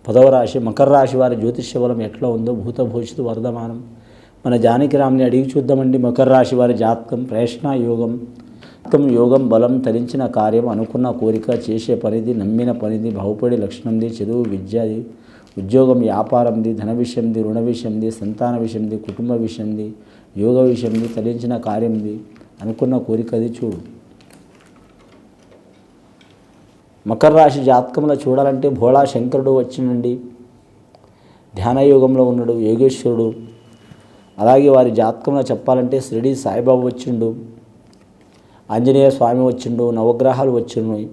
10వ రాశి మకర రాశి వారి జ్యోతిష్య బలం ఎట్లా ఉందో భూతభవిష్యత్తు వర్ధమానం మన జానకిరామ్ని అడిగి చూద్దామండి. మకర రాశి వారి జాతకం ప్రేషణ యోగం యోగం బలం తరించిన కార్యం అనుకున్న కోరిక చేసే పనిది నమ్మిన పనిది బాగుపడే లక్షణంది చదువు విద్యది ఉద్యోగం వ్యాపారంది ధన విషయంది రుణ విషయంది సంతాన విషయంది కుటుంబ విషయంది యోగ విషయంది తరించిన కార్యంది అనుకున్న కోరికది చూడు. మకర రాశి జాతకంలో చూడాలంటే భోళా శంకరుడు వచ్చినండి, ధ్యానయోగంలో ఉన్నాడు యోగేశ్వరుడు. అలాగే వారి జాతకంలో చెప్పాలంటే షిరిడి సాయిబాబా వచ్చిండు, ఆంజనేయ స్వామి వచ్చిండు, నవగ్రహాలు వచ్చినాయి.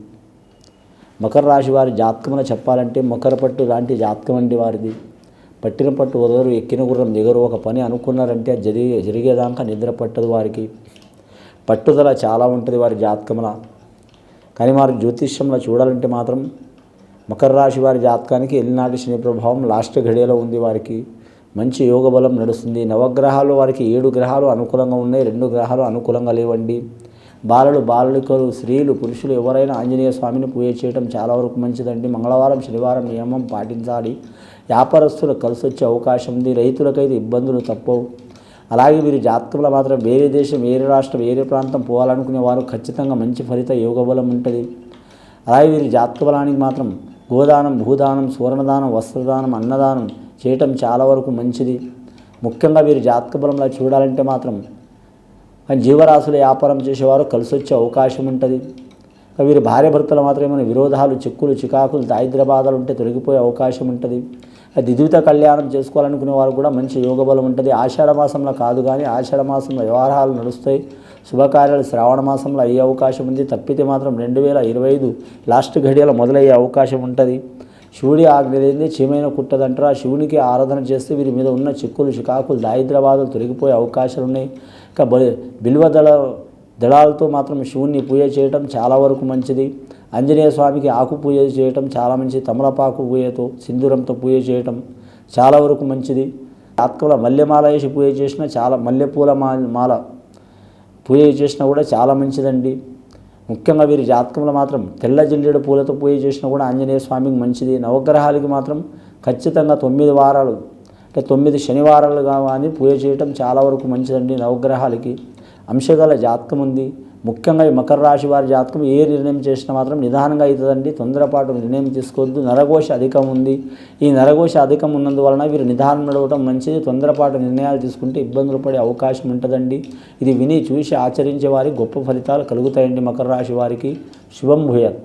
మకర రాశి వారి జాతకంలో చెప్పాలంటే మకర పట్టు లాంటి జాతకం అండి వారిది. పట్టిన పట్టు వదలరు, ఎక్కిన గుర్రం దిగరు. ఒక పని అనుకున్నారంటే జరిగేదాకా నిద్ర పట్టదు వారికి. పట్టుదల చాలా ఉంటుంది వారి జాతకంలో. కానీ వారి జ్యోతిష్యంలో చూడాలంటే మాత్రం మకర రాశి వారి జాతకానికి ఎల్లినాటి శని ప్రభావం లాస్ట్ ఘడియలో ఉంది. వారికి మంచి యోగ బలం నడుస్తుంది. నవగ్రహాలు వారికి 7 గ్రహాలు అనుకూలంగా ఉన్నాయి, 2 గ్రహాలు అనుకూలంగా లేవండి. బాలికలు స్త్రీలు పురుషులు ఎవరైనా ఆంజనేయ స్వామిని పూజ చేయడం చాలా వరకు మంచిదండి. మంగళవారం శనివారం నియమం పాటించాలి. వ్యాపారస్తులకు కలిసి వచ్చే అవకాశం ఉంది. రైతులకైతే ఇబ్బందులు తప్పవు. అలాగే వీరి జాతకంలో మాత్రం వేరే దేశం వేరే రాష్ట్రం వేరే ప్రాంతం పోవాలనుకునే వారు ఖచ్చితంగా మంచి ఫలిత యోగ బలం ఉంటుంది. అలాగే వీరి జాతక బలానికి మాత్రం గోదానం భూదానం సువర్ణదానం వస్త్రదానం అన్నదానం చేయటం చాలా వరకు మంచిది. ముఖ్యంగా వీరి జాతక బలంలో చూడాలంటే మాత్రం జీవరాశుల వ్యాపారం చేసేవారు కలిసి వచ్చే అవకాశం ఉంటుంది. వీరి భార్య భర్తలు మాత్రం ఏమైనా విరోధాలు చిక్కులు చికాకులు దారిద్ర్య బాధలు ఉంటే తొలగిపోయే అవకాశం ఉంటుంది. ద్వితీయ కళ్యాణం చేసుకోవాలనుకునే వారు కూడా మంచి యోగ బలం ఉంటుంది. ఆషాఢ మాసంలో కాదు కానీ ఆషాఢ మాసంలో వ్యవహారాలు నడుస్తాయి. శుభకార్యాలు శ్రావణ మాసంలో అయ్యే అవకాశం ఉంది. తప్పితే మాత్రం 2025 లాస్ట్ ఘడియలో మొదలయ్యే అవకాశం ఉంటుంది. శివుడి ఆజ్ఞ లేనిదే చీమైన కుట్టదంటారు. ఆ శివునికి ఆరాధన చేస్తే వీరి మీద ఉన్న చిక్కులు చికాకులు దారిద్ర్య బాధలు తొలగిపోయే అవకాశాలు ఉన్నాయి. ఇంకా బిల్వ దళాలతో మాత్రం శివుణ్ణి పూజ చేయటం చాలా వరకు మంచిది. ఆంజనేయ స్వామికి ఆకు పూజ చేయటం చాలా మంచిది. తమలపాకు పూజతో సింధూరంతో పూజ చేయటం చాలా వరకు మంచిది. జాతకంలో మల్లెమాల వేసి పూజ చేసినా చాలా మల్లెపూల మాల పూజ చేసినా కూడా చాలా మంచిదండి. ముఖ్యంగా వీరి జాతకంలో మాత్రం తెల్ల జిల్లేడు పూలతో పూజ చేసినా కూడా ఆంజనేయ స్వామికి మంచిది. నవగ్రహాలకి మాత్రం ఖచ్చితంగా 9 వారాలు అంటే 9 శనివారాలు కానీ పూజ చేయటం చాలా వరకు మంచిదండి. నవగ్రహాలకి అంశగల జాతకం ఉంది. ముఖ్యంగా ఈ మకర రాశి వారి జాతకం ఏ నిర్ణయం చేసినా మాత్రం నిదానంగా అవుతుందండి. తొందరపాటు నిర్ణయం తీసుకోవద్దు. నరఘోష అధికం ఉంది. ఈ నరఘోష అధికం ఉన్నందువలన వీరు నిదానం నడవడం మంచిది. తొందరపాటు నిర్ణయాలు తీసుకుంటే ఇబ్బందులు పడే అవకాశం ఉంటుందండి. ఇది విని చూసి ఆచరించే వారికి గొప్ప ఫలితాలు కలుగుతాయండి. మకర రాశి వారికి శుభం భూయాత్.